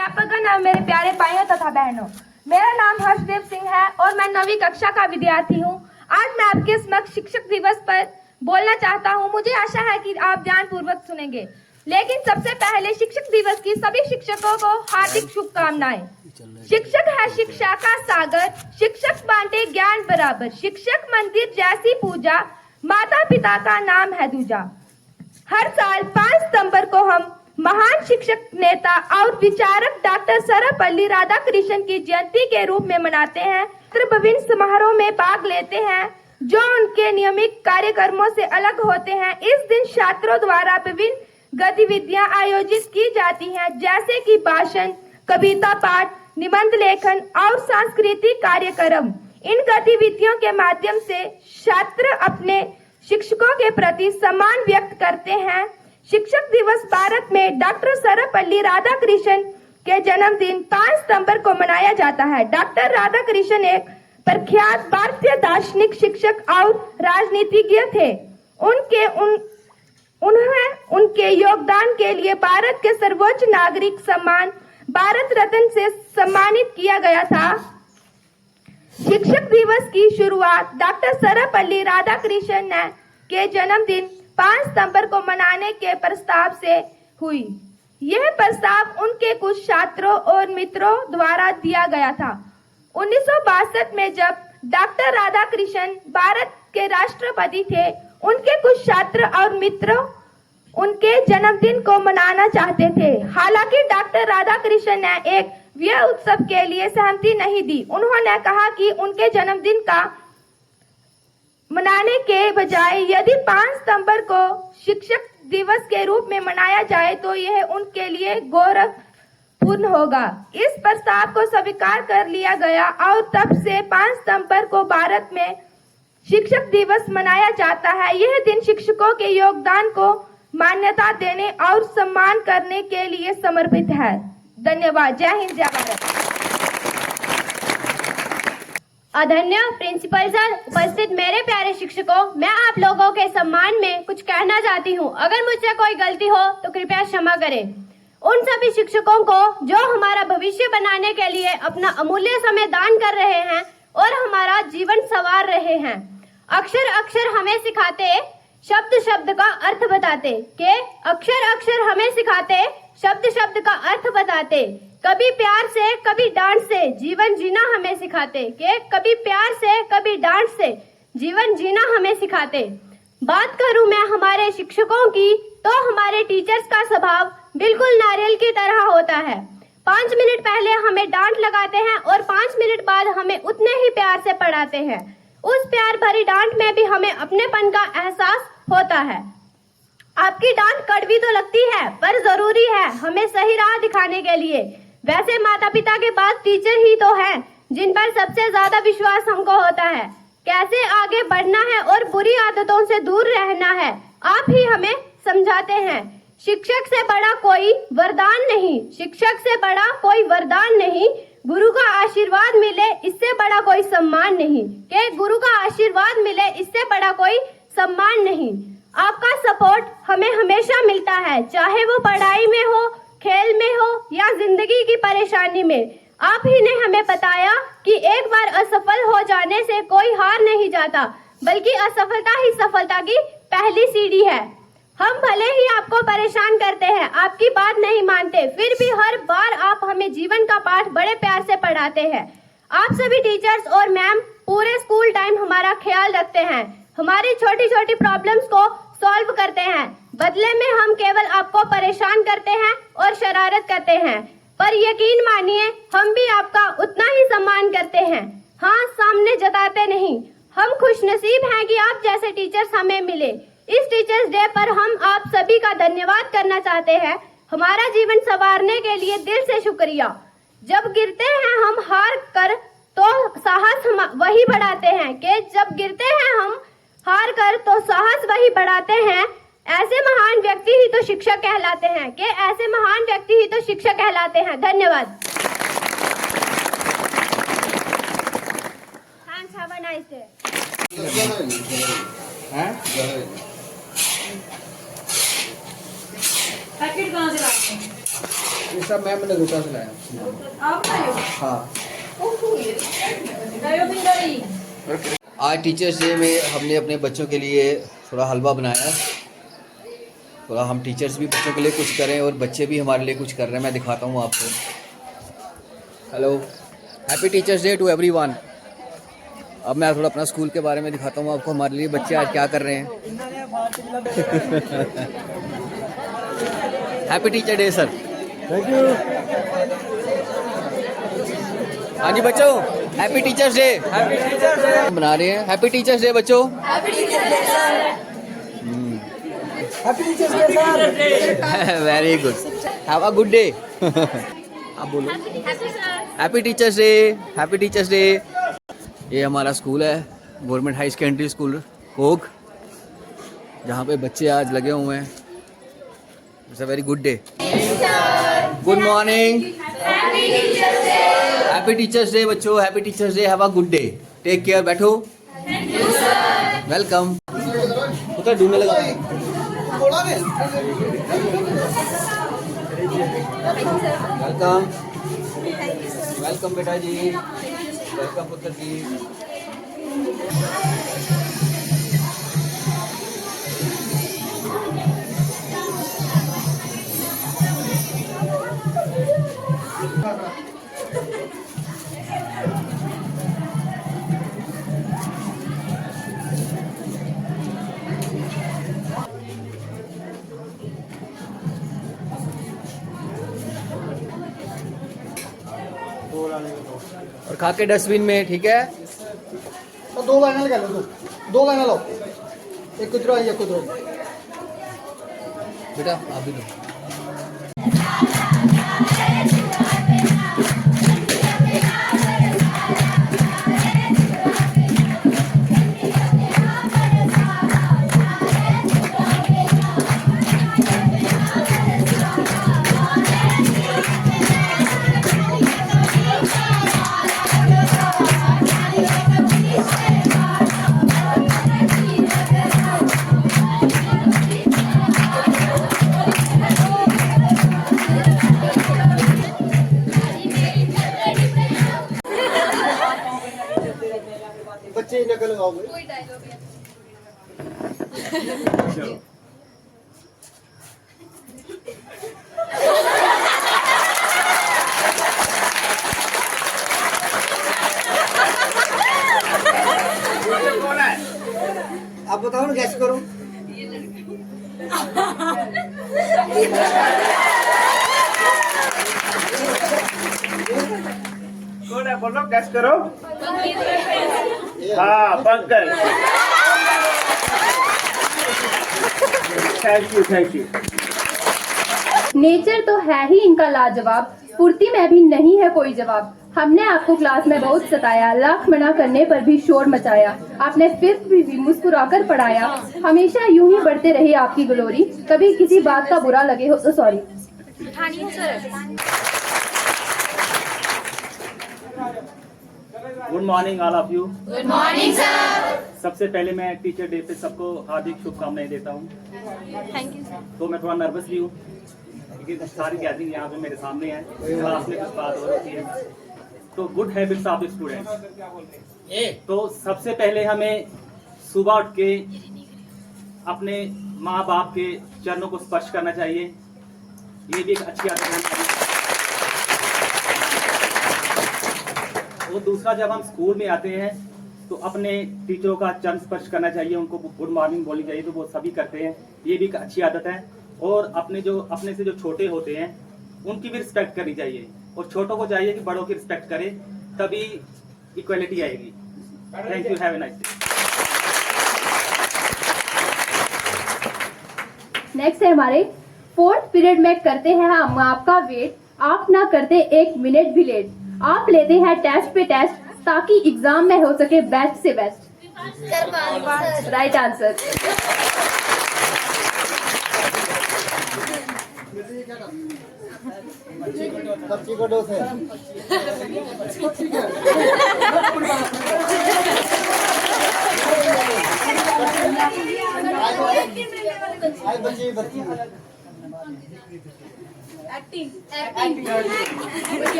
अध्यापकगण और मेरे प्यारे भाइयों तथा बहनों, मेरा नाम हर्षदेव सिंह है और मैं 9वीं कक्षा का विद्यार्थी हूँ। आज मैं आपके समक्ष शिक्षक दिवस पर बोलना चाहता हूँ। मुझे आशा है कि आप ध्यानपूर्वक सुनेंगे। लेकिन सबसे पहले शिक्षक दिवस की सभी शिक्षकों को हार्दिक शुभकामनाएं। शिक्षक है शिक्षा का सागर, शिक्षक बांटे ज्ञान बराबर, शिक्षक मंदिर जैसी पूजा, माता पिता का नाम है दूजा। हर साल 5 सितंबर को हम महान शिक्षक, नेता और विचारक डॉक्टर सर्वपल्ली राधाकृष्णन की जयंती के रूप में मनाते हैं। विभिन्न समारोह में भाग लेते हैं जो उनके नियमित कार्यक्रमों से अलग होते हैं। इस दिन छात्रों द्वारा विभिन्न गतिविधियां आयोजित की जाती हैं, जैसे कि भाषण, कविता पाठ, निबंध लेखन और सांस्कृतिक कार्यक्रम। इन गतिविधियों के माध्यम से छात्र अपने शिक्षकों के प्रति सम्मान व्यक्त करते हैं। शिक्षक दिवस भारत में डॉक्टर सर्वपल्ली राधाकृष्णन के जन्मदिन 5 सितंबर को मनाया जाता है। डॉक्टर राधाकृष्णन एक प्रख्यात भारतीय दार्शनिक, शिक्षक और राजनीतिज्ञ थे। उनके योगदान के लिए भारत के सर्वोच्च नागरिक सम्मान भारत रत्न से सम्मानित किया गया था। शिक्षक दिवस की शुरुआत डॉक्टर सर्वपल्ली राधाकृष्णन के जन्मदिन 5 सितंबर को मनाने के प्रस्ताव से हुई। यह प्रस्ताव उनके कुछ छात्रों और मित्रों द्वारा दिया गया था। 1962 में जब डॉक्टर राधाकृष्णन भारत के राष्ट्रपति थे, उनके कुछ छात्र और मित्र उनके जन्मदिन को मनाना चाहते थे। हालांकि डॉक्टर राधाकृष्णन ने एक व्यय उत्सव के लिए सहमति नहीं दी। उन्होंने कहा कि उनके जन्मदिन का मनाने के बजाय यदि 5 सितंबर को शिक्षक दिवस के रूप में मनाया जाए तो यह उनके लिए गौरवपूर्ण होगा। इस प्रस्ताव को स्वीकार कर लिया गया और तब से 5 सितंबर को भारत में शिक्षक दिवस मनाया जाता है। यह दिन शिक्षकों के योगदान को मान्यता देने और सम्मान करने के लिए समर्पित है। धन्यवाद। जय हिंद, जय भारत। आदरणीय प्रिंसिपल सर, उपस्थित मेरे प्यारे शिक्षकों, मैं आप लोगों के सम्मान में कुछ कहना चाहती हूँ। अगर मुझसे कोई गलती हो तो कृपया क्षमा करें। उन सभी शिक्षकों को जो हमारा भविष्य बनाने के लिए अपना अमूल्य समय दान कर रहे हैं और हमारा जीवन संवार रहे हैं। अक्षर अक्षर हमें सिखाते, शब्द शब्द का अर्थ बताते। के अक्षर अक्षर हमें सिखाते, शब्द शब्द का अर्थ बताते। कभी प्यार से कभी डांट से जीवन जीना हमें सिखाते। के कभी प्यार से कभी डांट से जीवन जीना हमें सिखाते। बात करूं मैं हमारे शिक्षकों की तो हमारे टीचर्स का स्वभाव बिल्कुल नारियल की तरह होता है। 5 मिनट पहले हमें डांट लगाते हैं और 5 मिनट बाद हमें उतने ही प्यार से पढ़ाते हैं। उस प्यार भरी डांट में भी हमें अपनेपन का एहसास होता है। आपकी डांट कड़वी तो लगती है पर जरूरी है हमें सही राह दिखाने के लिए। वैसे माता पिता के बाद टीचर ही तो हैं जिन पर सबसे ज्यादा विश्वास हमको होता है। कैसे आगे बढ़ना है और बुरी आदतों से दूर रहना है आप ही हमें समझाते हैं। शिक्षक से बड़ा कोई वरदान नहीं, शिक्षक से बड़ा कोई वरदान नहीं। गुरु का आशीर्वाद मिले इससे बड़ा कोई सम्मान नहीं। के गुरु का आशीर्वाद मिले इससे बड़ा कोई सम्मान नहीं। आपका सपोर्ट हमें हमेशा मिलता है, चाहे वो पढ़ाई में हो, खेल में हो या जिंदगी की परेशानी में। आप ही ने हमें बताया कि एक बार असफल हो जाने से कोई हार नहीं जाता, बल्कि असफलता ही सफलता की पहली सीढ़ी है। हम भले ही आपको परेशान करते हैं, आपकी बात नहीं मानते, फिर भी हर बार आप हमें जीवन का पाठ बड़े प्यार से पढ़ाते हैं। आप सभी टीचर्स और मैम पूरे स्कूल टाइम हमारा ख्याल रखते हैं, हमारी छोटी छोटी प्रॉब्लम्स को सॉल्व करते हैं। बदले में हम केवल आपको परेशान करते हैं और शरारत करते हैं, पर यकीन मानिए हम भी आपका उतना ही सम्मान करते हैं। हाँ, सामने जताते नहीं। हम खुशनसीब हैं कि आप जैसे टीचर्स हमें मिले। इस टीचर्स डे पर हम आप सभी का धन्यवाद करना चाहते हैं। हमारा जीवन संवारने के लिए दिल से शुक्रिया। जब गिरते हैं हम हार कर तो साहस वही बढ़ाते हैं। कि जब गिरते हैं हम हार कर तो साहस वही बढ़ाते हैं। ऐसे महान व्यक्ति ही तो शिक्षक कहलाते हैं। कि ऐसे महान व्यक्ति ही तो शिक्षक कहलाते हैं। धन्यवाद। Thanks, have a nice day. Packet कहाँ से लाते हैं? ये सब मैम ने दुकान से लाया। आप आए हाँ। आज टीचर्स डे में हमने अपने बच्चों के लिए थोड़ा हलवा बनाया। थोड़ा हम टीचर्स भी बच्चों के लिए कुछ करें और बच्चे भी हमारे लिए कुछ कर रहे हैं। मैं दिखाता हूँ आपको। Hello, happy teachers day to everyone. अब मैं थोड़ा अपना स्कूल के बारे में दिखाता हूँ आपको, हमारे लिए बच्चे आज क्या कर रहे हैं। Happy teacher day sir. Thank you. हाँ जी बच्चों, happy teachers day. Happy teachers day बना रहे हैं। हैप्पी टीचर्स डे बच्चों। Happy teachers day sir. Very good, have a good day. आप बोलो। Happy teachers day. Happy teachers day. ये हमारा स्कूल है, government high secondary school Coke, जहाँ पे बच्चे आज लगे हुए हैं। It's a very good day. Good morning. Happy teachers day बच्चों। Happy teachers day. Have a good day. Take care. बैठो। वेलकम। उधर ढूंढने लगा। वेलकम। वेलकम बेटा जी। वेलकम पुत्र जी। और खा के डस्टबिन में, ठीक है। तो 2 लाइनें लगा लो। 2 लाइनें लो। एक कुदरो है, एक कुदरो। बेटा आप भी दो। बच्चे नकल लगाओगे। आप बताओ ना, गैस करो। कौन है बोलो, गैस करो। हाँ, Pankaj. Thank you, thank you. Nature तो है ही इनका लाजवाब, फुर्ती में भी नहीं है कोई जवाब। हमने आपको क्लास में बहुत सताया, लाख मना करने पर भी शोर मचाया। आपने फिर भी मुस्कुराकर पढ़ाया, हमेशा यूं ही बढ़ते रहे आपकी ग्लोरी। कभी किसी बात का बुरा लगे हो तो sorry. Good morning all of you. Good morning sir. सबसे पहले मैं टीचर डे पे सबको हार्दिक शुभकामनाएं देता हूँ। Thank you sir. तो मैं थोड़ा नर्वस भी हूँ क्योंकि सारी गैदरिंग यहाँ पे मेरे सामने है, क्लास में कुछ बात हो रही है। तो गुड हैबिट्स ऑफ स्टूडेंट्स। तो सबसे पहले हमें सुबह उठ के अपने माँ बाप के चरणों को स्पर्श करना चाहिए। ये भी एक अच्छी आदत है। और दूसरा, जब हम स्कूल में आते हैं तो अपने टीचरों का चरण स्पर्श करना चाहिए, उनको गुड मॉर्निंग बोलनी चाहिए। तो वो सभी करते हैं, ये भी एक अच्छी आदत है। और अपने से जो छोटे होते हैं उनकी भी रिस्पेक्ट करनी चाहिए, और छोटों को चाहिए कि बड़ों की रिस्पेक्ट करें, तभी इक्वलिटी आएगी। Thank you, have a nice day. Next है हमारे 4th पीरियड में करते हैं हम आपका वेट। आप ना करते 1 मिनट भी लेट। आप लेते हैं टेस्ट पे टेस्ट, ताकि एग्जाम में हो सके बेस्ट से बेस्ट। Right answer. बच्ची को डोस है। आई बच्ची बच्ची।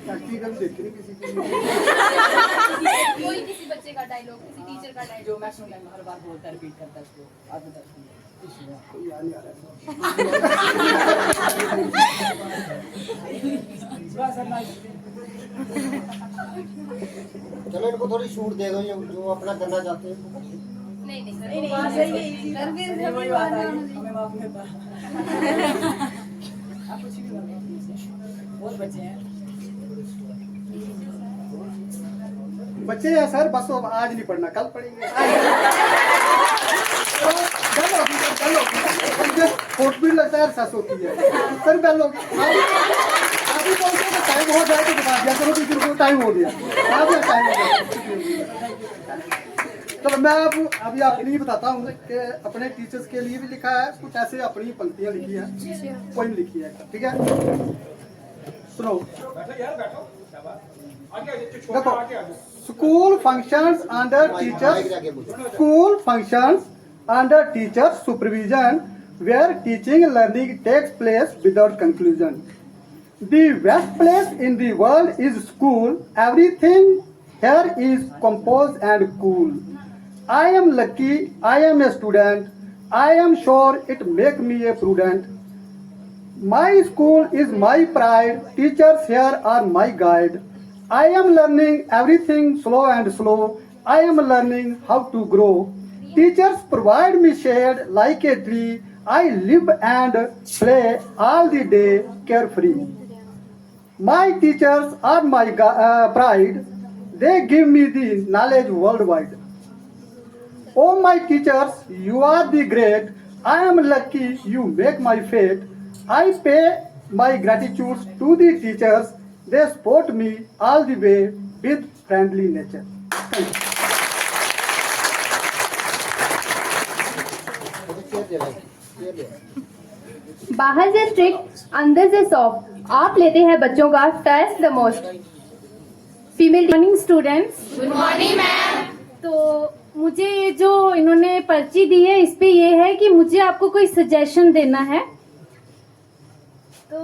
प्रैक्टिकल देख रही किसी की कोई किसी बच्चे का डायलॉग, किसी टीचर का डायलॉग। जो मैं सुन हर बार बोलता रिपीट करता है उसको आप बता कोई याद नहीं आ रहा है। चलो इनको थोड़ी छूट दे दो, ये जो अपना करना चाहते हैं। नहीं नहीं हमें माफ करता आप कुछ भी बहुत बच्चे हैं बच्चे हैं सर, बस अब आज नहीं पढ़ना, कल पढ़ेंगे। फोट भी लगता है, सस होती है सर। कल लोग अभी बोलते हैं टाइम हो जाए तो बता दिया करो, टीचर को टाइम हो गया, आप टाइम हो गया। चलो मैं अभी अपनी ही बताता हूँ कि अपने टीचर्स के लिए भी लिखा है, कुछ ऐसे अपनी पंक्तियाँ लिखी है, पोइम लिखी है, ठीक है। सुनो देखो, school functions under teachers, school functions under teacher's supervision where teaching and learning takes place without conclusion. The best place in the world is school. Everything here is composed and cool. I am lucky, I am a student. I am sure it make me a prudent. My school is my pride. Teachers here are my guide. I am learning everything slow and slow. I am learning how to grow. Teachers provide me shade like a tree. I live and play all the day carefree. My teachers are my pride. They give me the knowledge worldwide. Oh my teachers, you are the great. I am lucky you make my fate. I pay my gratitude to the teachers. They support me all the way with friendly nature. Thank you. बाहर से strict, अंदर से soft, आप लेते हैं बच्चों का test the most. Female morning students, good morning ma'am. तो मुझे ये जो इन्होंने पर्ची दी है, इस पे ये है कि मुझे आपको कोई सजेशन देना है। तो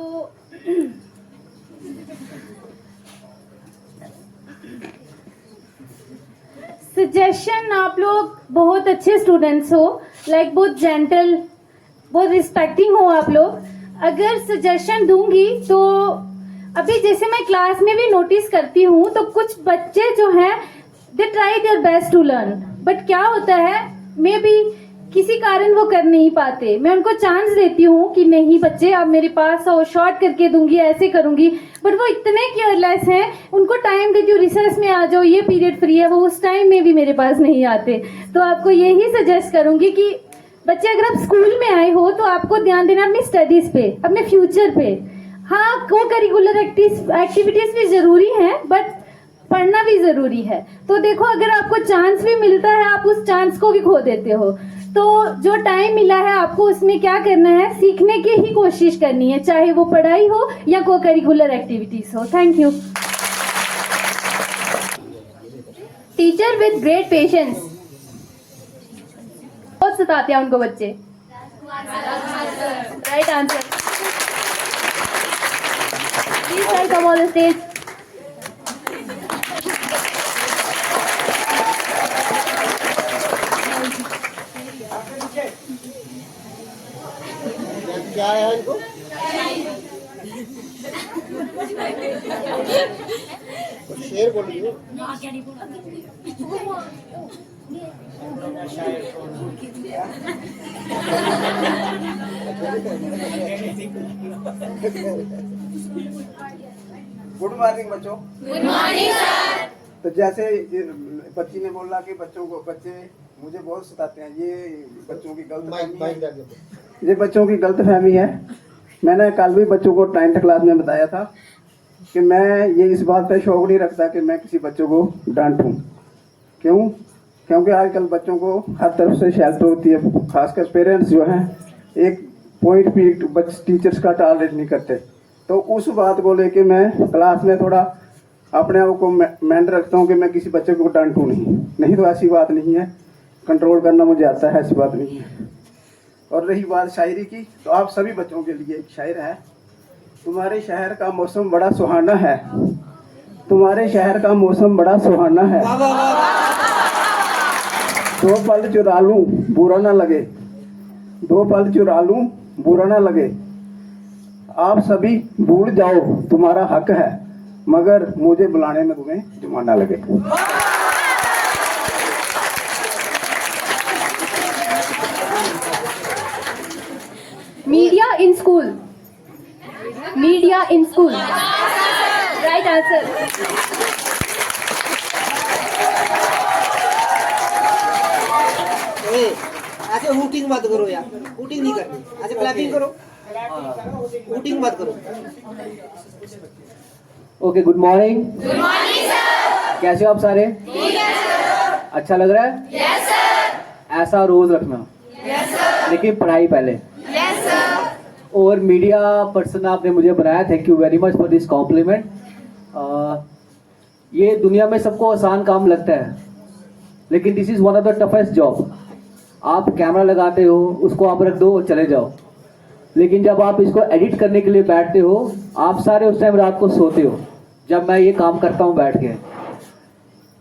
सजेशन, आप लोग बहुत अच्छे स्टूडेंट्स हो, लाइक बहुत जेंटल, बहुत रिस्पेक्टिंग हो आप लोग। अगर सजेशन दूंगी तो अभी जैसे मैं क्लास में भी नोटिस करती हूँ तो कुछ बच्चे जो हैं they try their best to learn, but क्या होता है मे बी किसी कारण वो कर नहीं पाते। मैं उनको चांस देती हूँ कि नहीं बच्चे आप मेरे पास आओ, शॉर्ट करके दूंगी, ऐसे करूंगी, बट वो इतने केयरलेस हैं। उनको टाइम देती हूँ रिसर्च में आ जाओ, ये पीरियड फ्री है, वो उस टाइम में भी मेरे पास नहीं आते। तो आपको यही सजेस्ट करूंगी कि बच्चे अगर आप स्कूल में आए हो तो आपको ध्यान देना अपनी स्टडीज पे, अपने फ्यूचर पे। हाँ, को करिकुलर एक्टिविटीज भी जरूरी हैं, बट पढ़ना भी जरूरी है। तो देखो, अगर आपको चांस भी मिलता है आप उस चांस को भी खो देते हो। तो जो टाइम मिला है आपको उसमें क्या करना है, सीखने की ही कोशिश करनी है, चाहे वो पढ़ाई हो या को करिकुलर एक्टिविटीज हो। Thank you. Teacher with great patience, बहुत सताते हैं उनको बच्चे। Right answer. Please sir come on the stage. क्या है इनको? कुछ शेर बोलिए। गुड मॉर्निंग बच्चों। Good morning sir. तो जैसे बच्ची ने बोला कि बच्चे मुझे बहुत सताते हैं, ये बच्चों की गलत ये बच्चों की गलत फहमी है। मैंने कल भी बच्चों को 9th क्लास में बताया था कि मैं ये इस बात पे शौक नहीं रखता कि मैं किसी बच्चों को डांटूं। क्यों? क्योंकि आजकल बच्चों को हर तरफ से शेल्टर होती है, खासकर पेरेंट्स जो हैं एक पॉइंट भी टीचर्स का टॉलरेट नहीं करते। तो उस बात को लेके मैं क्लास में थोड़ा अपने आप को मैंड रखता हूँ कि मैं किसी बच्चे को डांटूँ नहीं तो ऐसी बात नहीं है, कंट्रोल करना मुझे आता है, ऐसी बात नहीं है। और रही बात शायरी की, तो आप सभी बच्चों के लिए एक शायर है। तुम्हारे शहर का मौसम बड़ा सुहाना है, तुम्हारे शहर का मौसम बड़ा सुहाना है, दो पल चुरा लूं बुरा ना लगे, दो पल चुरा लूं बुरा ना लगे, आप सभी भूल जाओ तुम्हारा हक है, मगर मुझे बुलाने में तुम्हें जुर्माना लगे। Media in school, media in school, right answer. ऐसे हूटिंग मत करो यार, हूटिंग नहीं करनी, ऐसे क्लैपिंग करो, हूटिंग मत करो। Okay, good morning. Good morning sir. कैसे हो आप सारे? ठीक है सर। अच्छा लग रहा है? Yes sir. ऐसा रोज रखना। Yes sir. लेकिन पढ़ाई पहले। Yes sir. और मीडिया पर्सन आपने मुझे बनाया, thank you very much for this complement. ये दुनिया में सबको आसान काम लगता है, लेकिन this is one of the toughest job. आप कैमरा लगाते हो, उसको आप रख दो और चले जाओ, लेकिन जब आप इसको एडिट करने के लिए बैठते हो, आप सारे उस टाइम रात को सोते हो जब मैं ये काम करता हूँ बैठ के।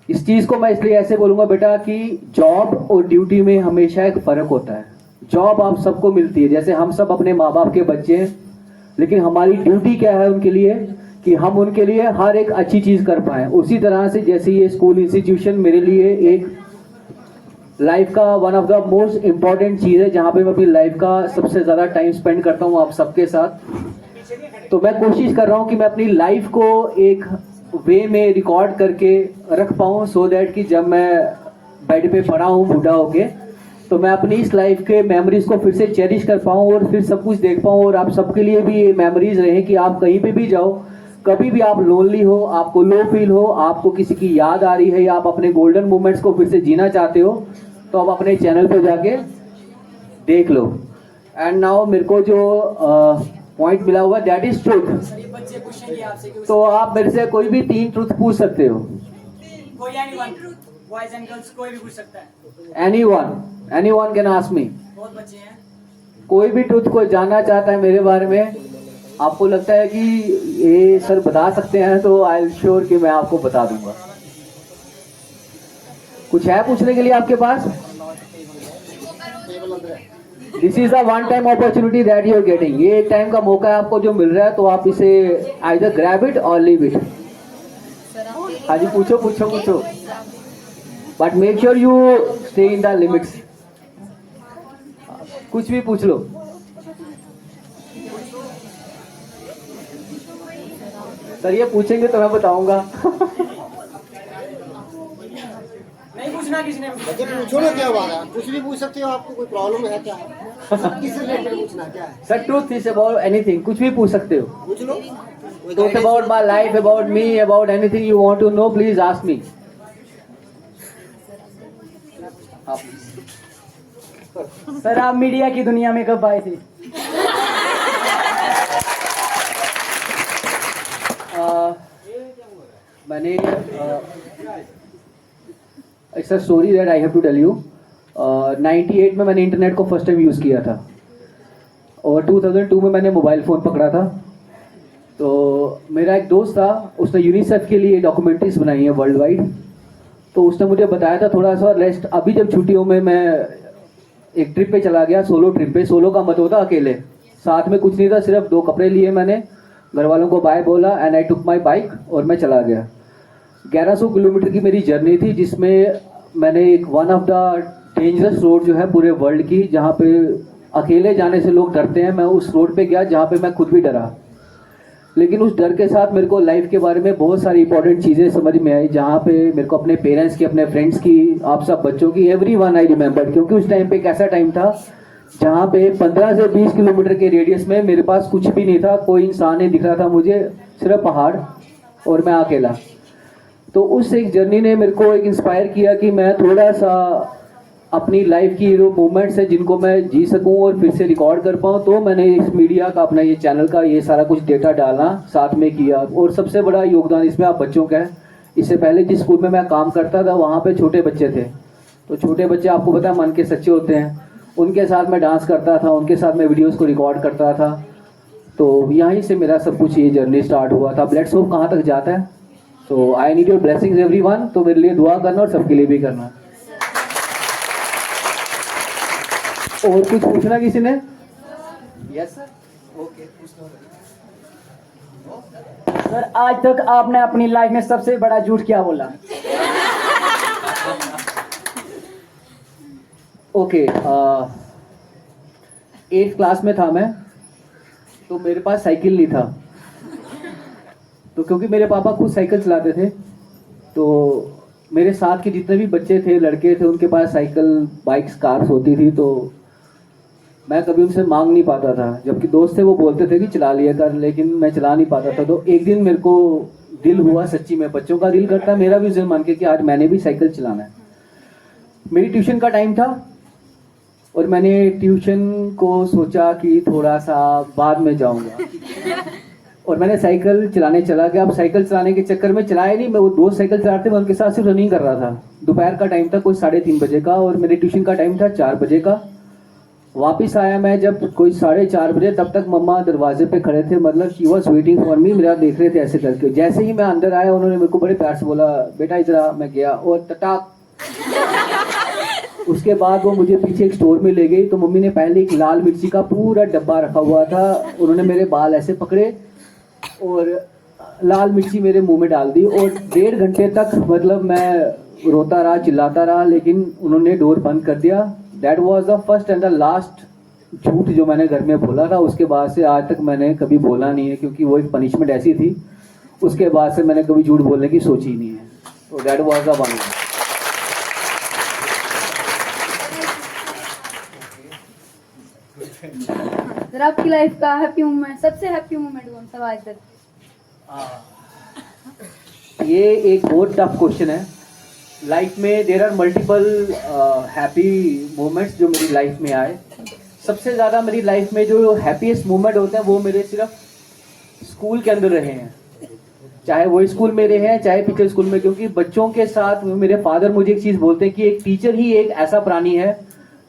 इस चीज़ को मैं इसलिए ऐसे बोलूँगा बेटा कि जॉब और ड्यूटी में हमेशा एक फ़र्क होता है। जॉब आप सबको मिलती है, जैसे हम सब अपने माँ बाप के बच्चे हैं, लेकिन हमारी ड्यूटी क्या है उनके लिए कि हम उनके लिए हर एक अच्छी चीज़ कर पाएँ। उसी तरह से जैसे ये स्कूल इंस्टीट्यूशन मेरे लिए एक लाइफ का one of the most important चीज़ है, जहाँ पे मैं अपनी लाइफ का सबसे ज़्यादा टाइम स्पेंड करता हूँ आप सबके साथ। तो मैं कोशिश कर रहा हूँ कि मैं अपनी लाइफ को एक वे में रिकॉर्ड करके रख पाऊँ, सो दैट कि जब मैं बेड पे पड़ा हूँ बूढ़ा होके, तो मैं अपनी इस लाइफ के मेमोरीज को फिर से चेरिश कर पाऊँ और फिर सब कुछ देख पाऊँ, और आप सबके लिए भी ये मेमोरीज रहे कि आप कहीं पे भी जाओ, कभी भी आप लोनली हो, आपको लो फील हो, आपको किसी की याद आ रही है, या आप अपने गोल्डन मोमेंट्स को फिर से जीना चाहते हो, तो आप अपने चैनल पे जाके देख लो। एंड नाउ मेरे को जो पॉइंट मिला हुआ दैट इज ट्रूथ। ये बच्चे पूछेंगे आपसे कि तो आप मेरे से कोई भी 3 ट्रूथ पूछ सकते हो। कोई एनीवन, बॉयज एंड गर्ल्स कोई भी पूछ सकता है। Anyone can ask me. बहुत बच्चे हैं। कोई भी ट्रूथ को जानना चाहता है मेरे बारे में, आपको लगता है कि ये सर बता सकते हैं, तो आई एम श्योर कि मैं आपको बता दूंगा। कुछ है पूछने के लिए आपके पास? This is the one time opportunity that you are getting. ये एक टाइम का मौका है आपको जो मिल रहा है, तो आप इसे आइदर ग्रैब इट और लीव इट। हाँ जी, पूछो पूछो पूछो, but make sure you stay in the limits. कुछ भी पूछ लो। सर ये पूछेंगे तो मैं बताऊंगा। नहीं पूछना किसी ने। बच्चे पूछो ना, क्या हुआ है? कुछ भी पूछ सकते हो, आपको कोई प्रॉब्लम है क्या? किस रिलेटेड पूछना क्या है? Sir truth is about anything, कुछ भी पूछ सकते हो। पूछ लो। Talk about my life, about me, about anything you want to know, please ask me. Sir आप मीडिया की दुनिया में कब आए थे? मैंने it's a story that I have to tell you. 98 में मैंने इंटरनेट को फर्स्ट टाइम यूज़ किया था, और 2002 में मैंने मोबाइल फ़ोन पकड़ा था। तो मेरा एक दोस्त था, उसने यूनिसेफ के लिए डॉक्यूमेंट्रीज बनाई है वर्ल्ड वाइड, तो उसने मुझे बताया था थोड़ा सा रेस्ट। अभी जब छुट्टियों में मैं एक ट्रिप पे चला गया, सोलो ट्रिप पे। सोलो का मतलब होता अकेले, साथ में कुछ नहीं था, सिर्फ 2 कपड़े लिए मैंने, घर वालों को बाय बोला, and I took my bike और मैं चला गया। 1100 किलोमीटर की मेरी जर्नी थी, जिसमें मैंने एक one of the dangerous road जो है पूरे वर्ल्ड की, जहाँ पे अकेले जाने से लोग डरते हैं, मैं उस रोड पे गया जहाँ पे मैं खुद भी डरा। लेकिन उस डर के साथ मेरे को लाइफ के बारे में बहुत सारी इंपॉर्टेंट चीज़ें समझ में आई, जहाँ पे मेरे को अपने पेरेंट्स की, अपने फ्रेंड्स की, आप सब बच्चों की, एवरीवन आई रिमेंबर। क्योंकि उस टाइम पे एक ऐसा टाइम था जहाँ पे 15 से 20 किलोमीटर के रेडियस में मेरे पास कुछ भी नहीं था, कोई इंसान नहीं दिख रहा था मुझे, सिर्फ पहाड़ और मैं अकेला। तो उस एक जर्नी ने मेरे को एक इंस्पायर किया कि मैं थोड़ा सा अपनी लाइफ की जो मोमेंट्स है जिनको मैं जी सकूं और फिर से रिकॉर्ड कर पाऊं, तो मैंने इस मीडिया का, अपना ये चैनल का ये सारा कुछ डेटा डालना साथ में किया। और सबसे बड़ा योगदान इसमें आप बच्चों का है। इससे पहले जिस स्कूल में मैं काम करता था वहाँ पे छोटे बच्चे थे, तो छोटे बच्चे आपको पता है मन के सच्चे होते हैं, उनके साथ मैं डांस करता था, उनके साथ मैं वीडियोज़ को रिकॉर्ड करता था। तो यहीं से मेरा सब कुछ ये जर्नी स्टार्ट हुआ था। लेट्स होप कहाँ तक जाता है। So I need your blessings everyone. तो मेरे लिए दुआ करना और सबके लिए भी करना। और कुछ पूछना किसी ने? Yes sir, okay. सर आज तक आपने अपनी लाइफ में सबसे बड़ा झूठ क्या बोला? ओके, 8th क्लास में था मैं, तो मेरे पास साइकिल नहीं था। तो क्योंकि मेरे पापा खुद साइकिल चलाते थे, तो मेरे साथ के जितने भी बच्चे थे, लड़के थे, उनके पास साइकिल, बाइक्स, कार्स होती थी, तो मैं कभी उनसे मांग नहीं पाता था। जबकि दोस्त थे वो बोलते थे कि चला लिया कर, लेकिन मैं चला नहीं पाता था। तो एक दिन मेरे को दिल हुआ, सच्ची में बच्चों का दिल करता है, मेरा भी दिल मन के कि आज मैंने भी साइकिल चलाना है। मेरी ट्यूशन का टाइम था और मैंने ट्यूशन को सोचा कि थोड़ा सा बाद में जाऊंगा और मैंने साइकिल चलाने चला गया। अब साइकिल चलाने के चक्कर में चलाया नहीं, मैं वो दोस्त साइकिल चलाते मैं उनके साथ सिर्फ रनिंग कर रहा था। दोपहर का टाइम था, कोई 3:30 बजे का, और मेरे ट्यूशन का टाइम था 4 बजे का। वापस आया मैं जब कोई 4:30 बजे, तब तक मम्मा दरवाजे पे खड़े थे, मतलब she was waiting for me, मेरा देख रहे थे ऐसे करके। जैसे ही मैं अंदर आया उन्होंने मेरे को बड़े प्यार से बोला, बेटा इधर आ। मैं गया और टटाक उसके बाद वो मुझे पीछे एक स्टोर में ले गई। तो मम्मी ने पहले एक लाल मिर्ची का पूरा डब्बा रखा हुआ था, उन्होंने मेरे बाल ऐसे पकड़े और लाल मिर्ची मेरे मुंह में डाल दी। और 1.5 घंटे तक मतलब मैं रोता रहा, चिल्लाता रहा, लेकिन उन्होंने डोर बंद कर दिया। That was the first and the last झूठ जो मैंने घर में बोला था। उसके बाद से आज तक मैंने कभी बोला नहीं है, क्योंकि वो एक पनिशमेंट ऐसी थी। उसके बाद से मैंने कभी झूठ बोलने की सोची ही नहीं है। तो that was the one. Sir आपकी लाइफ का हैप्पी मोमेंट, सबसे हैप्पी मोमेंट कौन सा आज तक? ये एक बहुत टफ क्वेश्चन है। लाइफ में there are multiple happy moments जो मेरी लाइफ में आए। सबसे ज़्यादा मेरी लाइफ में जो हैप्पीएस्ट मोमेंट होते हैं वो मेरे सिर्फ स्कूल के अंदर रहे हैं, चाहे वो स्कूल में रहे हैं चाहे पिछले स्कूल में। क्योंकि बच्चों के साथ मेरे फादर मुझे एक चीज़ बोलते हैं कि एक टीचर ही एक ऐसा प्राणी है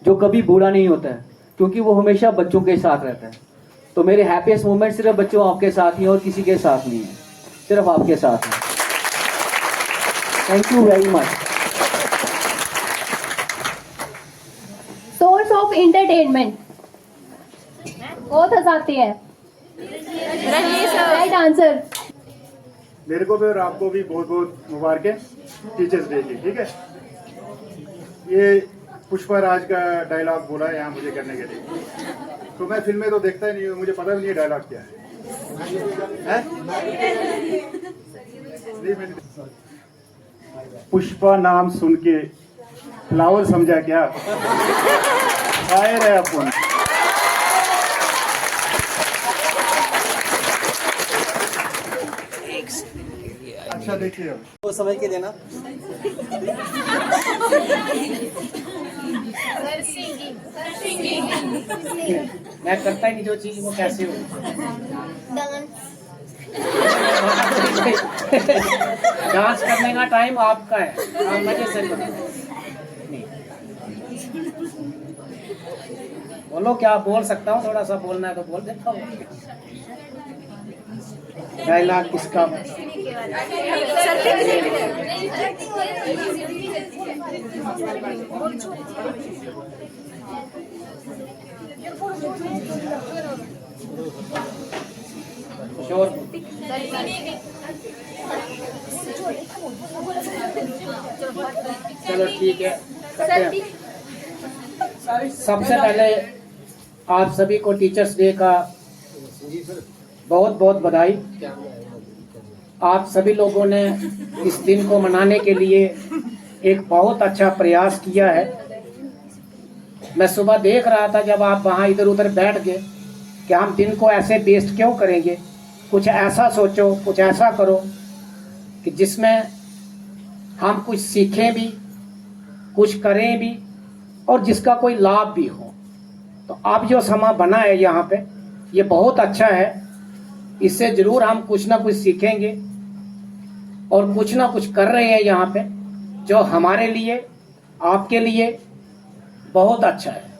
जो कभी बूढ़ा नहीं होता है, क्योंकि वो हमेशा बच्चों के साथ रहता है। तो मेरे हैप्पीएस्ट मोमेंट सिर्फ बच्चों आपके साथ ही और किसी के साथ नहीं है, सिर्फ आपके साथ है। Thank you very much. Source of entertainment, बहुत हंसाते हैं। Right answer. मेरे को भी और आपको भी बहुत बहुत मुबारकें टीचर्स डे की। ठीक है, ये पुष्पराज का डायलॉग बोला है यहाँ मुझे करने के लिए। तो मैं फिल्में तो देखता ही नहीं हूँ, मुझे पता भी नहीं है डायलॉग क्या है? पुष्पा नाम सुन के फ्लावर समझा क्या? शायर है अपन। अच्छा देखिए, वो समझ के देना। मैं करता ही नहीं जो चीज, वो कैसे हो? डांस करने का टाइम आपका है, आप मजे से करो। बोलो क्या बोल सकता हूँ, थोड़ा सा बोलना है तो बोल देता हूँ। डायलॉग किसका? शोर। चलो ठीक है, सबसे पहले आप सभी को टीचर्स डे का बहुत बहुत बधाई। आप सभी लोगों ने इस दिन को मनाने के लिए एक बहुत अच्छा प्रयास किया है। मैं सुबह देख रहा था जब आप वहाँ इधर उधर बैठ गए कि हम दिन को ऐसे वेस्ट क्यों करेंगे, कुछ ऐसा सोचो, कुछ ऐसा करो कि जिसमें हम कुछ सीखें भी, कुछ करें भी और जिसका कोई लाभ भी हो। तो अब जो समा बना है यहाँ पे, ये बहुत अच्छा है। इससे जरूर हम कुछ ना कुछ सीखेंगे और कुछ ना कुछ कर रहे हैं यहाँ पे, जो हमारे लिए, आपके लिए बहुत अच्छा है।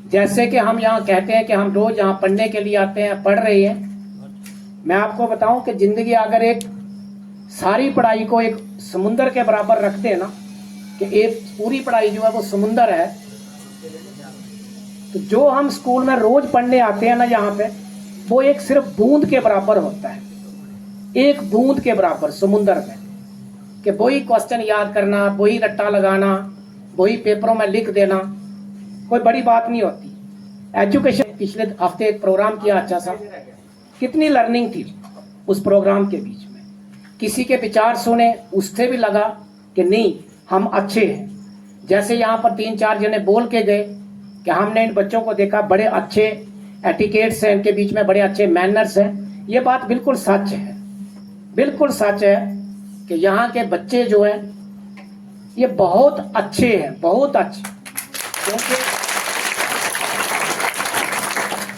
जैसे कि हम यहाँ कहते हैं कि हम रोज यहाँ पढ़ने के लिए आते हैं, पढ़ रहे हैं। मैं आपको बताऊं कि जिंदगी अगर एक सारी पढ़ाई को एक समुंदर के बराबर रखते हैं ना, कि एक पूरी पढ़ाई जो है वो समुंदर है, तो जो हम स्कूल में रोज पढ़ने आते हैं ना यहाँ पे, वो एक सिर्फ बूंद के बराबर होता है, एक बूंद के बराबर समुंदर में। कि वही क्वेश्चन याद करना, वही रट्टा लगाना, वही पेपरों में लिख देना, कोई बड़ी बात नहीं होती। एजुकेशन, पिछले हफ्ते एक प्रोग्राम किया अच्छा सा, कितनी लर्निंग थी उस प्रोग्राम के बीच में। किसी के विचार सुने, उससे भी लगा कि नहीं हम अच्छे हैं। जैसे यहाँ पर 3-4 जने बोल के गए कि हमने इन बच्चों को देखा, बड़े अच्छे एटिकेट्स हैं इनके बीच में, बड़े अच्छे मैनर्स हैं। ये बात बिल्कुल सच है, बिल्कुल सच है कि यहाँ के बच्चे जो हैं ये बहुत अच्छे हैं, बहुत अच्छे। क्योंकि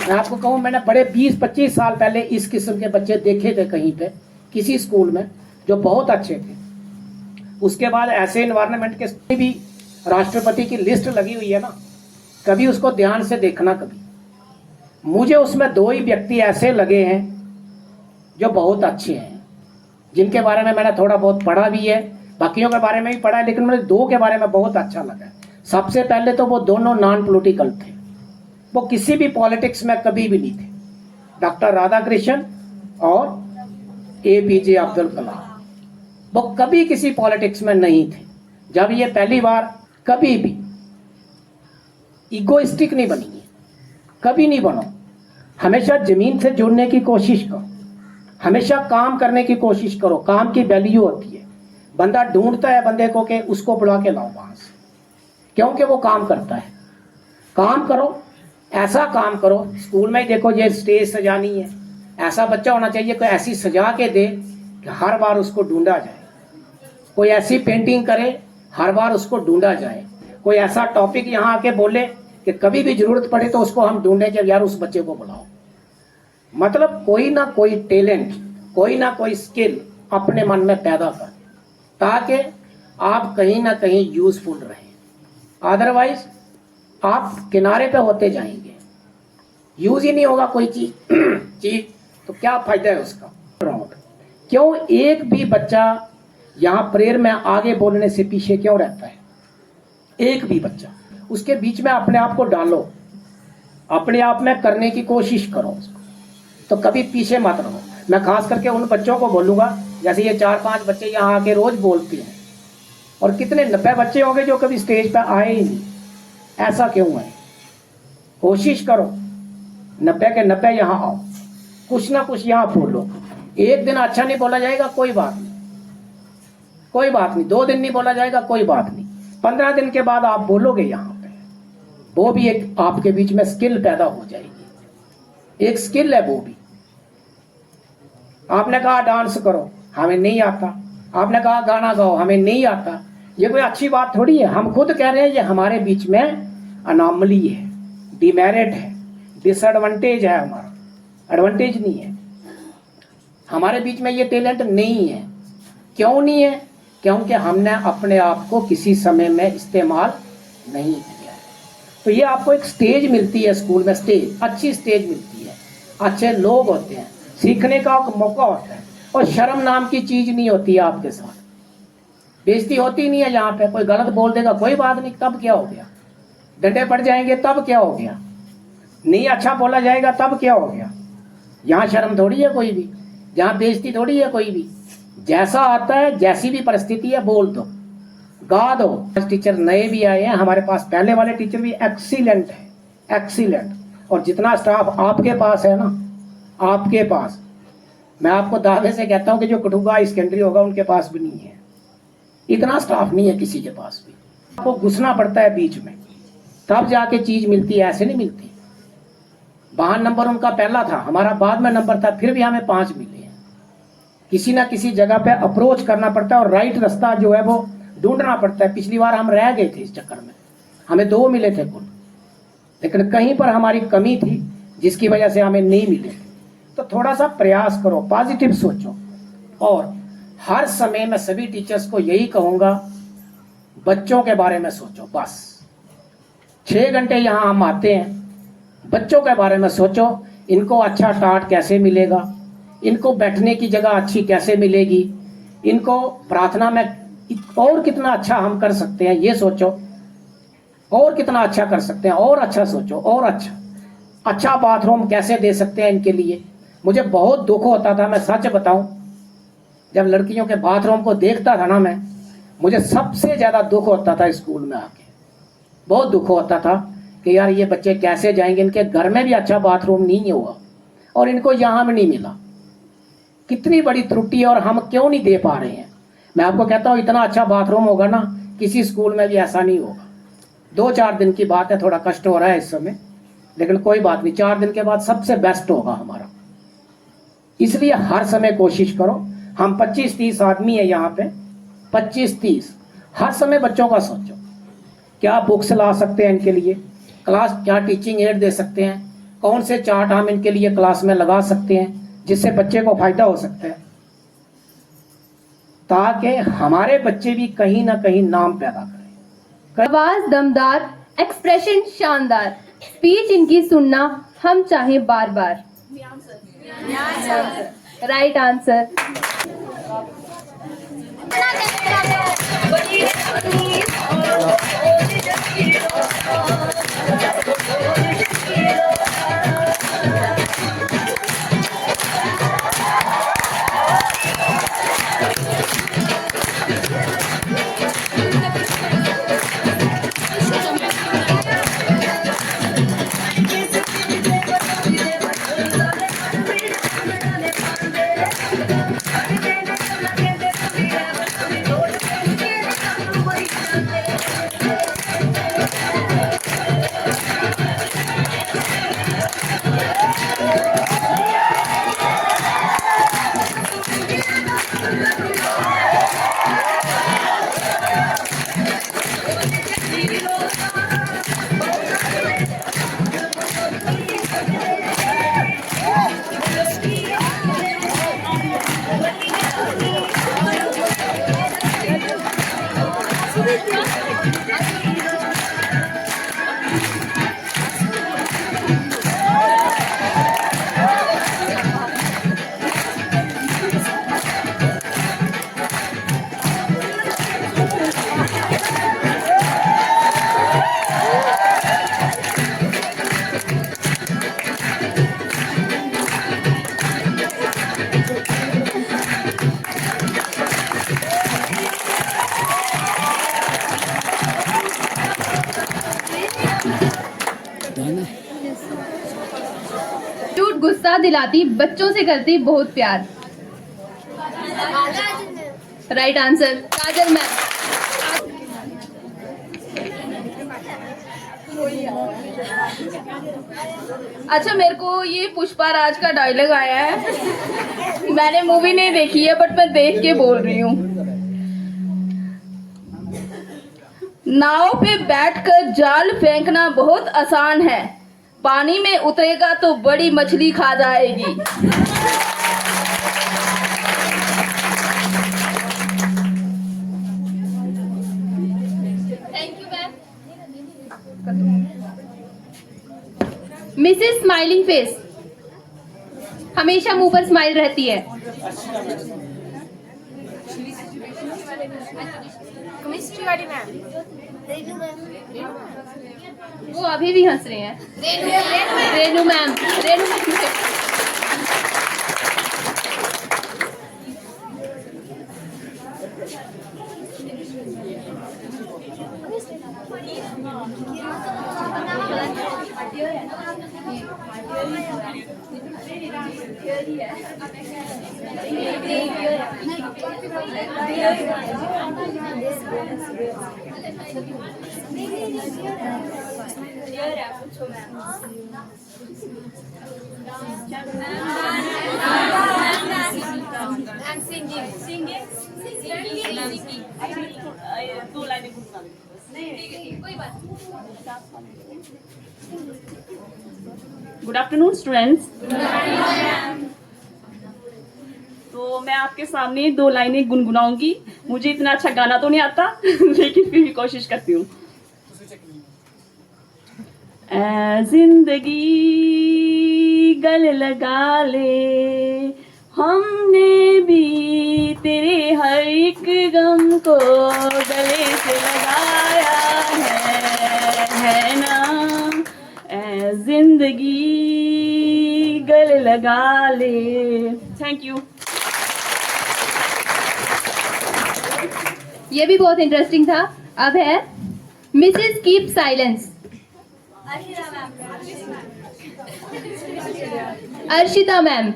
मैं आपको कहूँ, मैंने बड़े 20-25 साल पहले इस किस्म के बच्चे देखे थे कहीं पे, किसी स्कूल में, जो बहुत अच्छे थे। उसके बाद ऐसे इन्वायरमेंट के भी राष्ट्रपति की लिस्ट लगी हुई है ना, कभी उसको ध्यान से देखना। कभी मुझे उसमें 2 ही व्यक्ति ऐसे लगे हैं जो बहुत अच्छे हैं, जिनके बारे में मैंने थोड़ा बहुत पढ़ा भी है, बाकियों के बारे में भी पढ़ा है, लेकिन मुझे 2 के बारे में बहुत अच्छा लगा। सबसे पहले तो वो दोनों नॉन पॉलिटिकल थे, वो किसी भी पॉलिटिक्स में कभी भी नहीं थे। डॉक्टर राधाकृष्णन और APJ अब्दुल कलाम, वो कभी किसी पॉलिटिक्स में नहीं थे। जब ये पहली बार, कभी भी इगोइस्टिक नहीं बनी है, कभी नहीं बनो। हमेशा जमीन से जुड़ने की कोशिश करो, हमेशा काम करने की कोशिश करो। काम की वैल्यू होती है, बंदा ढूंढता है बंदे को कि उसको बुला के लाओ वहां से, क्योंकि वो काम करता है। काम करो, ऐसा काम करो। स्कूल में ही देखो, ये स्टेज सजानी है, ऐसा बच्चा होना चाहिए कोई ऐसी सजा के दे कि हर बार उसको ढूंढा जाए। कोई ऐसी पेंटिंग करे, हर बार उसको ढूंढा जाए। कोई ऐसा टॉपिक यहाँ आके बोले कि कभी भी जरूरत पड़े तो उसको हम ढूंढे कि यार उस बच्चे को बुलाओ। मतलब कोई ना कोई टैलेंट, कोई ना कोई स्किल अपने मन में पैदा कर, ताकि आप कहीं ना कहीं यूजफुल रहें। अदरवाइज आप किनारे पे होते जाएंगे, यूज ही नहीं होगा कोई चीज तो क्या फायदा है उसका। क्यों एक भी बच्चा यहाँ प्रेयर में आगे बोलने से पीछे क्यों रहता है? एक भी बच्चा, उसके बीच में अपने आप को डालो, अपने आप में करने की कोशिश करो उसको, तो कभी पीछे मत रहो। मैं खास करके उन बच्चों को बोलूंगा, जैसे ये 4-5 बच्चे यहाँ आके रोज बोलते हैं, और कितने 90 बच्चे होंगे जो कभी स्टेज पे आए ही नहीं। ऐसा क्यों है? कोशिश करो 90 के 90 यहाँ आओ, कुछ ना कुछ यहाँ बोलो। एक दिन अच्छा नहीं बोला जाएगा, कोई बात नहीं, कोई बात नहीं। 2 दिन नहीं बोला जाएगा, कोई बात नहीं। 15 दिन के बाद आप बोलोगे यहाँ पे, वो भी एक आपके बीच में स्किल पैदा हो जाएगी, एक स्किल है वो भी। आपने कहा डांस करो, हमें नहीं आता। आपने कहा गाना गाओ, हमें नहीं आता। ये कोई अच्छी बात थोड़ी है। हम खुद कह रहे हैं ये हमारे बीच में अनॉमली है, डिमेरिट है, डिसएडवांटेज है हमारा, एडवांटेज नहीं है। हमारे बीच में ये टैलेंट नहीं है। क्यों नहीं है? क्योंकि हमने अपने आप को किसी समय में इस्तेमाल नहीं किया है। तो ये आपको एक स्टेज मिलती है स्कूल में, स्टेज, अच्छी स्टेज मिलती है, अच्छे लोग होते हैं, सीखने का एक मौका होता है, और शर्म नाम की चीज नहीं होती है आपके साथ। बेइज्जती होती नहीं है यहाँ पे। कोई गलत बोल देगा, कोई बात नहीं, तब क्या हो गया? डंडे पड़ जाएंगे, तब क्या हो गया? नहीं अच्छा बोला जाएगा, तब क्या हो गया? यहाँ शर्म थोड़ी है कोई भी, जहाँ बेइज्जती थोड़ी है कोई भी। जैसा आता है, जैसी भी परिस्थिति है, बोल दो, गा दो। टीचर नए भी आए हैं हमारे पास, पहले वाले टीचर भी एक्सीलेंट है, एक्सीलेंट। और जितना स्टाफ आपके पास है ना, आपके पास, मैं आपको दावे से कहता हूं कि जो कठुआ सेकेंडरी होगा उनके पास भी नहीं है, इतना स्टाफ नहीं है किसी के पास भी। आपको घुसना पड़ता है बीच में, तब जाके चीज मिलती है, ऐसे नहीं मिलती। वहां नंबर उनका पहला था, हमारा बाद में नंबर था, फिर भी हमें 5 मिले हैं। किसी ना किसी जगह पे अप्रोच करना पड़ता है, और राइट रास्ता जो है वो ढूंढना पड़ता है। पिछली बार हम रह गए थे इस चक्कर में, हमें 2 मिले थे कुल, लेकिन कहीं पर हमारी कमी थी जिसकी वजह से हमें नहीं मिले। तो थोड़ा सा प्रयास करो, पॉजिटिव सोचो। और हर समय मैं सभी टीचर्स को यही कहूंगा, बच्चों के बारे में सोचो। बस 6 घंटे यहाँ हम आते हैं, बच्चों के बारे में सोचो, इनको अच्छा टाट कैसे मिलेगा, इनको बैठने की जगह अच्छी कैसे मिलेगी, इनको प्रार्थना में और कितना अच्छा हम कर सकते हैं ये सोचो, और कितना अच्छा कर सकते हैं, और अच्छा सोचो, और अच्छा बाथरूम कैसे दे सकते हैं इनके लिए। मुझे बहुत दुख होता था, मैं सच बताऊं, जब लड़कियों के बाथरूम को देखता था ना मैं, मुझे सबसे ज्यादा दुख होता था स्कूल में आके। बहुत दुख होता था कि यार ये बच्चे कैसे जाएंगे, इनके घर में भी अच्छा बाथरूम नहीं हुआ और इनको यहाँ में नहीं मिला। कितनी बड़ी त्रुटि है और हम क्यों नहीं दे पा रहे हैं। मैं आपको कहता हूँ इतना अच्छा बाथरूम होगा ना, किसी स्कूल में भी ऐसा नहीं होगा। 2-4 दिन की बात है, थोड़ा कष्ट हो रहा है इस समय, लेकिन कोई बात नहीं, 4 दिन के बाद सबसे बेस्ट होगा हमारा। इसलिए हर समय कोशिश करो। हम 25-30 आदमी है यहाँ पे, 25-30, हर समय बच्चों का सोचो, क्या बुक्स ला सकते हैं इनके लिए, क्लास क्या टीचिंग एड दे सकते हैं, कौन से चार्ट हम इनके लिए क्लास में लगा सकते हैं जिससे बच्चे को फायदा हो सकता है, ताकि हमारे बच्चे भी कहीं ना कहीं नाम पैदा करें। आवाज दमदार, एक्सप्रेशन शानदार, स्पीच इनकी सुनना हम चाहें बार बार। Right answer. झूठ गुस्सा दिलाती, बच्चों से करती बहुत प्यार। राइट आंसर, काजल मैम। अच्छा, मेरे को ये पुष्पा राज का डायलॉग आया है। मैंने मूवी नहीं देखी है, बट मैं देख के बोल रही हूँ। नाव पे बैठकर जाल फेंकना बहुत आसान है, पानी में उतरेगा तो बड़ी मछली खा जाएगी। Thank you ma'am. Mrs smiling face, हमेशा मुंह पर स्माइल रहती है। केमिस्ट्री वाली मैम। वो अभी भी हंस रहे हैं। Renu ma'am. Renu ma'am. Good afternoon students. तो मैं आपके सामने 2 लाइनें गुनगुनाऊंगी। मुझे इतना अच्छा गाना तो नहीं आता लेकिन फिर भी कोशिश करती हूँ। ऐ जिंदगी गल लगा ले, हमने भी तेरे हर एक गम को गले से लगाया है ना। ऐ जिंदगी गल लगा ले। Thank you. ये भी बहुत इंटरेस्टिंग था। अब है Mrs keep silence. Arshita ma'am.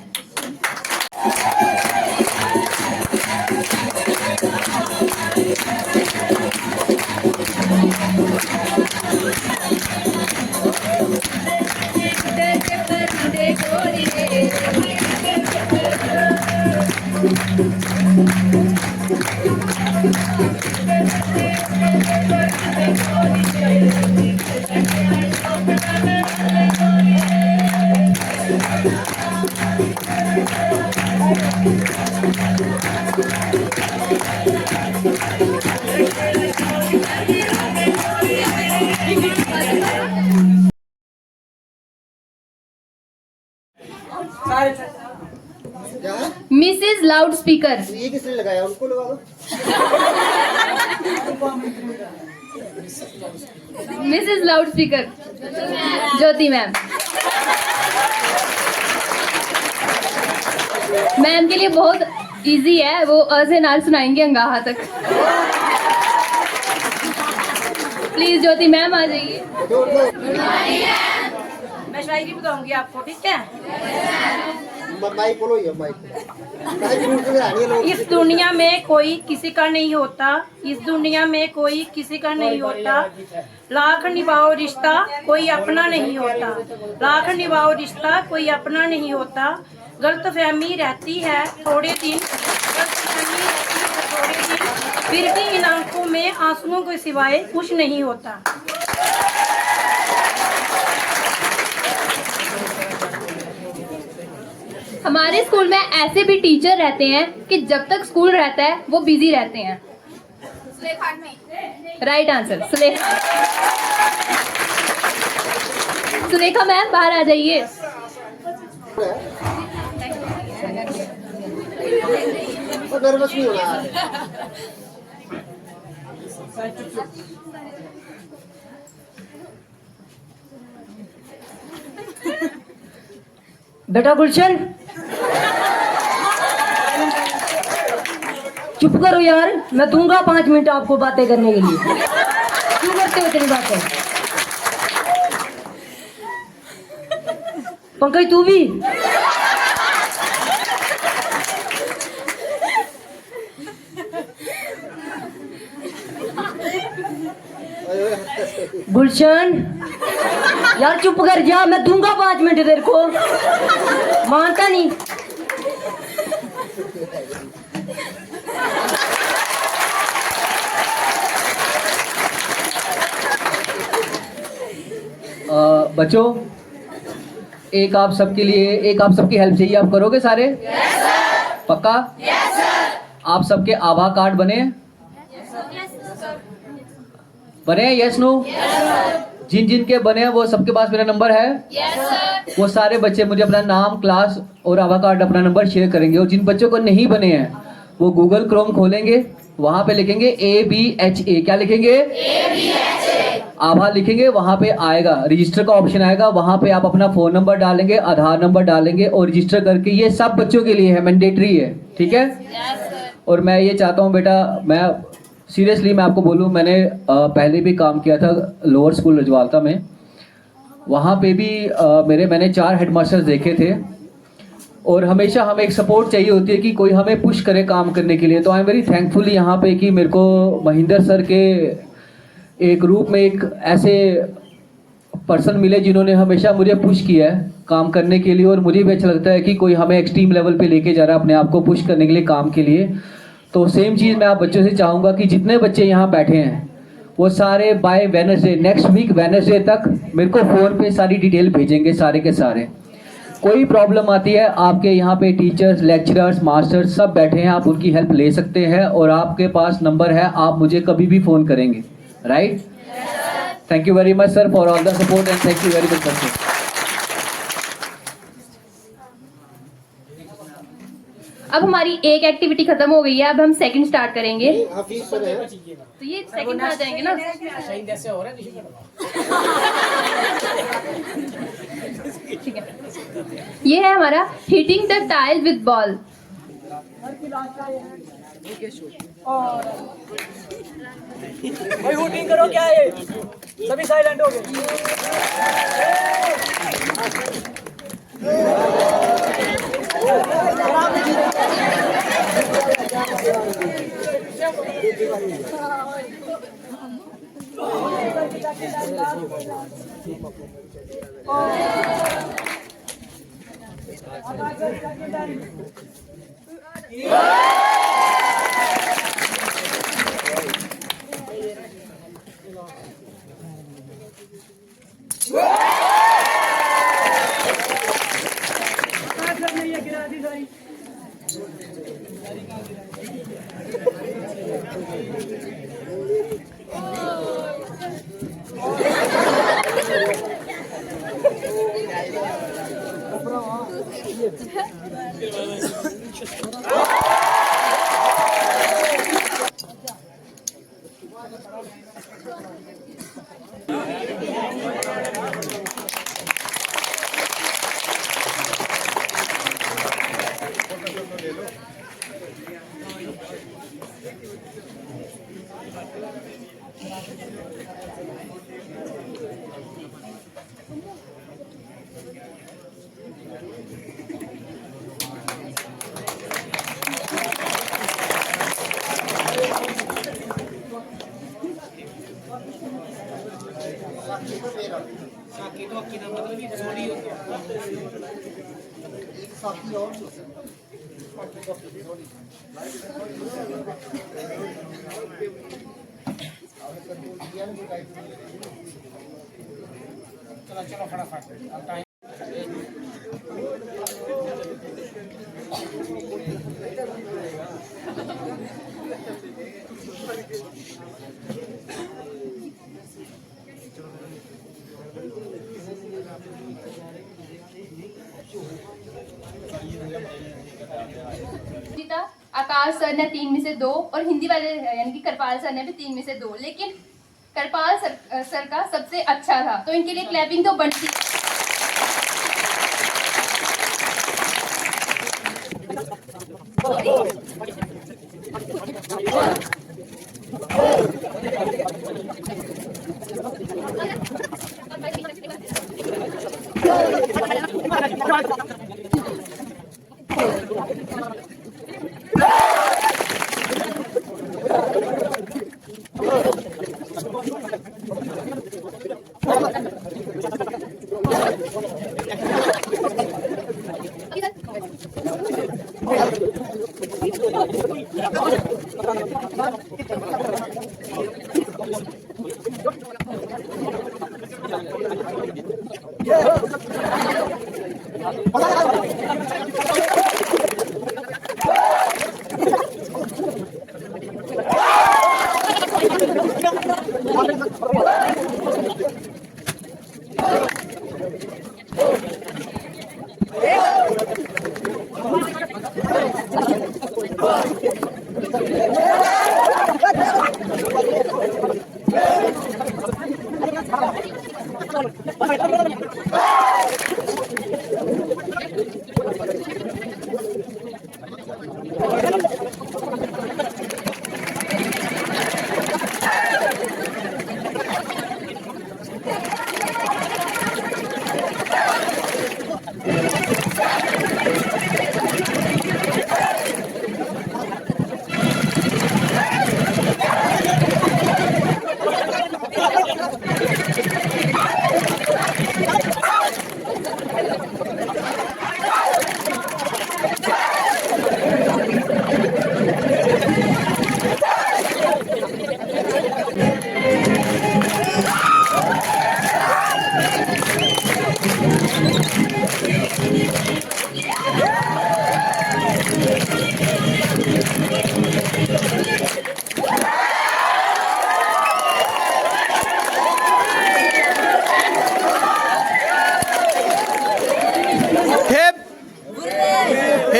Mrs loud speaker. ये किसने लगाया, उनको लगा दो। मिसेस लाउड स्पीकर ज्योति मैम। मैम के लिए बहुत इजी है, वो अ से नाल सुनाएंगे अंगाहा तक। प्लीज ज्योति मैम आ जाइए। मैं शायरी बताऊंगी आपको, ठीक है? माइक बोलो, ये माइक। इस दुनिया में कोई किसी का नहीं होता, इस दुनिया में कोई किसी का नहीं होता। लाख निभाओ रिश्ता कोई अपना नहीं होता, लाख निभाओ रिश्ता कोई अपना नहीं होता। गलतफहमी रहती है थोड़े दिन, गलतफहमी रहती है थोड़े दिन, फिर भी इन आंखों में आंसुओं के सिवाय कुछ नहीं होता। हमारे स्कूल में ऐसे भी टीचर रहते हैं कि जब तक स्कूल रहता है वो बिजी रहते हैं। Right answer Sulekha. Sulekha ma'am बाहर आ जाइए। नर्वस नहीं होना। बेटा गुलशन, चुप करो यार, मैं दूंगा 5 मिनट आपको बातें करने के लिए। क्यों करते हो तेरी बातें? पंकज तू भी? गुलशन यार चुप कर जा, मैं दूंगा 5 मिनट तेरे को। मानता नहीं। बच्चों, एक आप सबके लिए, एक आप सबकी हेल्प चाहिए। आप करोगे सारे? पक्का? आप सबके आभा कार्ड बने? बने? Yes no? जिन जिन के बने हैं वो सबके पास मेरा नंबर है? वो सारे बच्चे मुझे अपना नाम, क्लास और आभा कार्ड, अपना नंबर शेयर करेंगे। और जिन बच्चों को नहीं बने हैं वो गूगल क्रोम खोलेंगे, वहां पे लिखेंगे ABHA। क्या लिखेंगे? आभा लिखेंगे, वहां पे आएगा रजिस्टर का ऑप्शन आएगा, वहां पे आप अपना फोन नंबर डालेंगे, आधार नंबर डालेंगे और रजिस्टर करके, ये सब बच्चों के लिए है, मैंडेटरी है, ठीक है? और मैं ये चाहता हूँ बेटा, मैं सीरियसली मैं आपको बोलूँ, मैंने पहले भी काम किया था लोअर स्कूल रजवालता में। वहाँ पे भी मैंने 4 हेडमास्टर्स देखे थे और हमेशा हमें एक सपोर्ट चाहिए होती है कि कोई हमें पुश करे काम करने के लिए। तो आई एम वेरी थैंकफुल यहाँ पे कि मेरे को महेंद्र सर के एक रूप में एक ऐसे पर्सन मिले जिन्होंने हमेशा मुझे पुश किया है काम करने के लिए। और मुझे भी अच्छा लगता है कि कोई हमें एक्सट्रीम लेवल पे लेके जा रहा है अपने आप को पुश करने के लिए काम के लिए। तो सेम चीज़ मैं आप बच्चों से चाहूँगा कि जितने बच्चे यहाँ बैठे हैं वो सारे by Wednesday, next week Wednesday तक मेरे को फ़ोन पे सारी डिटेल भेजेंगे सारे के सारे। कोई प्रॉब्लम आती है, आपके यहाँ पे टीचर्स, लेक्चरर्स, मास्टर्स सब बैठे हैं, आप उनकी हेल्प ले सकते हैं और आपके पास नंबर है, आप मुझे कभी भी फ़ोन करेंगे, right? Thank you very much sir for all the support and thank you very much sir. अब हमारी एक एक्टिविटी खत्म हो गई है, अब हम सेकंड स्टार्ट करेंगे। हाफिज सर है। तो ये सेकंड में आ जाएंगे ना। ठीक है, ये है हमारा hitting the tile with ball. भाई हुटिंग करो, क्या है सभी साइलेंट हो गए। चलो फटाफट। आकाश सर ने 3 में से 2 और हिंदी वाले यानी कि करपाल सर ने भी 3 में से 2, लेकिन करपाल सर का सबसे अच्छा था, तो इनके लिए क्लैपिंग तो बनती।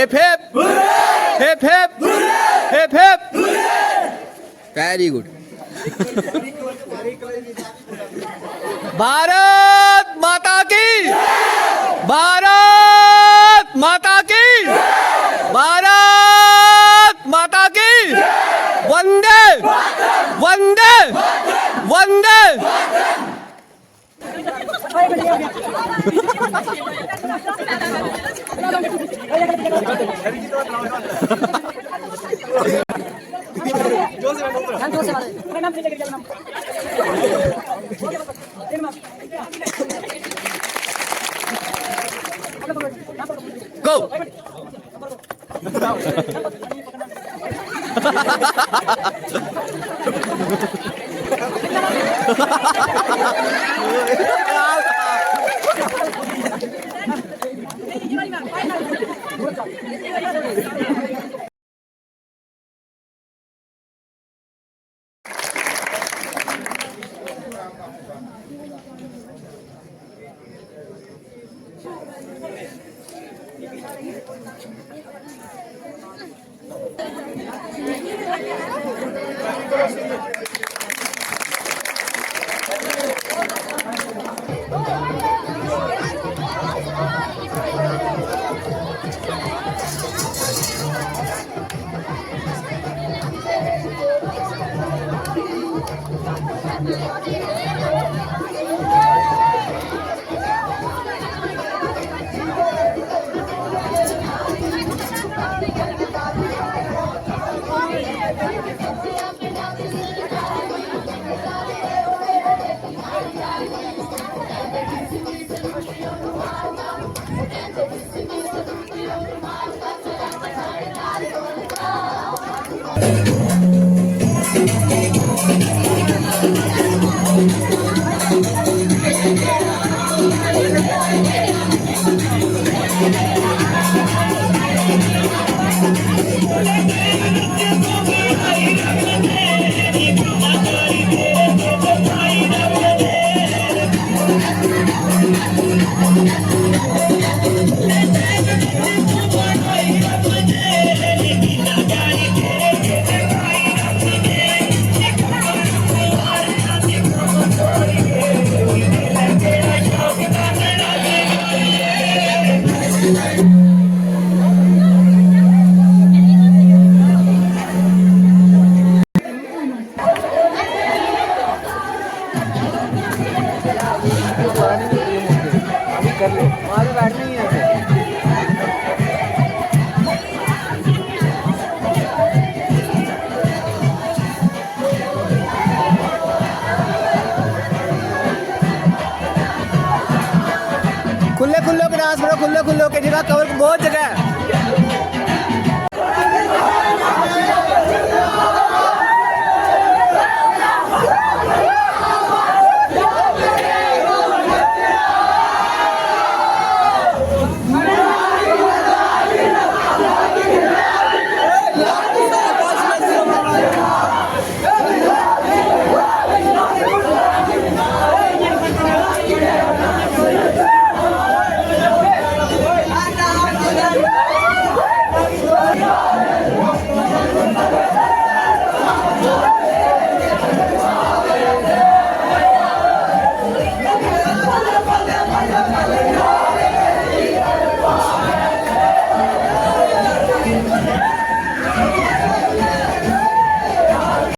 Hip hip hip hip hip hip. Very good. Bharat माता की, भारत माता की, भारत माता की। वंदे वंदे वंदे। Go. खुले खुले के डांस करो, खुले खुले के जगह कवर बहुत जगह है।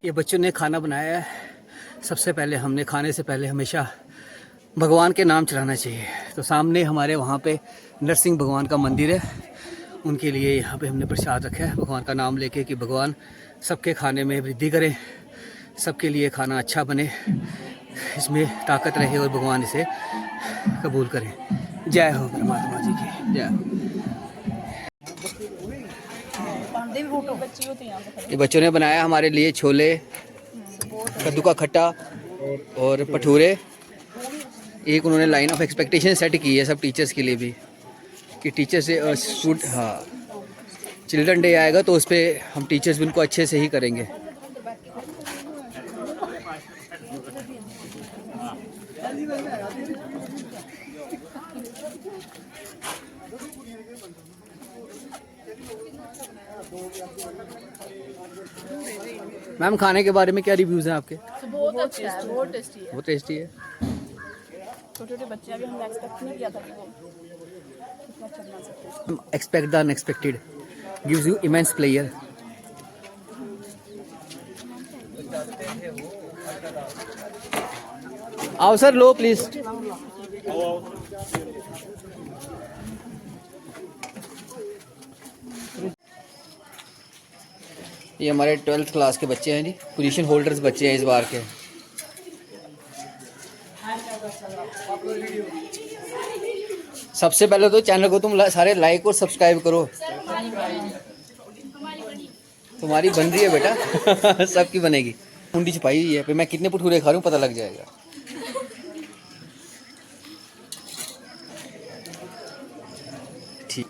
ये बच्चों ने खाना बनाया है। सबसे पहले हमने खाने से पहले हमेशा भगवान के नाम चलाना चाहिए। तो सामने हमारे वहाँ पे नरसिंह भगवान का मंदिर है, उनके लिए यहाँ पे हमने प्रसाद रखा है भगवान का नाम लेके कि भगवान सबके खाने में वृद्धि करें, सबके लिए खाना अच्छा बने, इसमें ताकत रहे और भगवान इसे कबूल करें। जय हो परमात्मा जी की जय हो। ये बच्चों ने बनाया हमारे लिए छोले, कद्दू का खट्टा और भटूरे। एक उन्होंने लाइन ऑफ एक्सपेक्टेशन सेट की है सब टीचर्स के लिए भी कि टीचर से हाँ चिल्ड्रन डे आएगा तो उस पर हम टीचर्स भी उनको अच्छे से ही करेंगे। मैम खाने के बारे में क्या रिव्यूज़ हैं आपके? बहुत अच्छा है, बहुत टेस्टी है। वो टेस्टी है। छोटे छोटे बच्चे अभी हमने एक्सपेक्ट नहीं किया था कि वो इतना अच्छा बना सकते हैं। Expect the unexpected gives you immense player. आओ सर, लो प्लीज। ये हमारे 12th क्लास के बच्चे हैं जी, पोजीशन होल्डर्स बच्चे हैं इस बार के। सबसे पहले तो चैनल को तुम सारे लाइक और सब्सक्राइब करो। तुम्हारी बन रही है बेटा सबकी बनेगी। मुंडी छिपाई हुई है, फिर मैं कितने भटूरे खा रहा हूँ पता लग जाएगा। ठीक।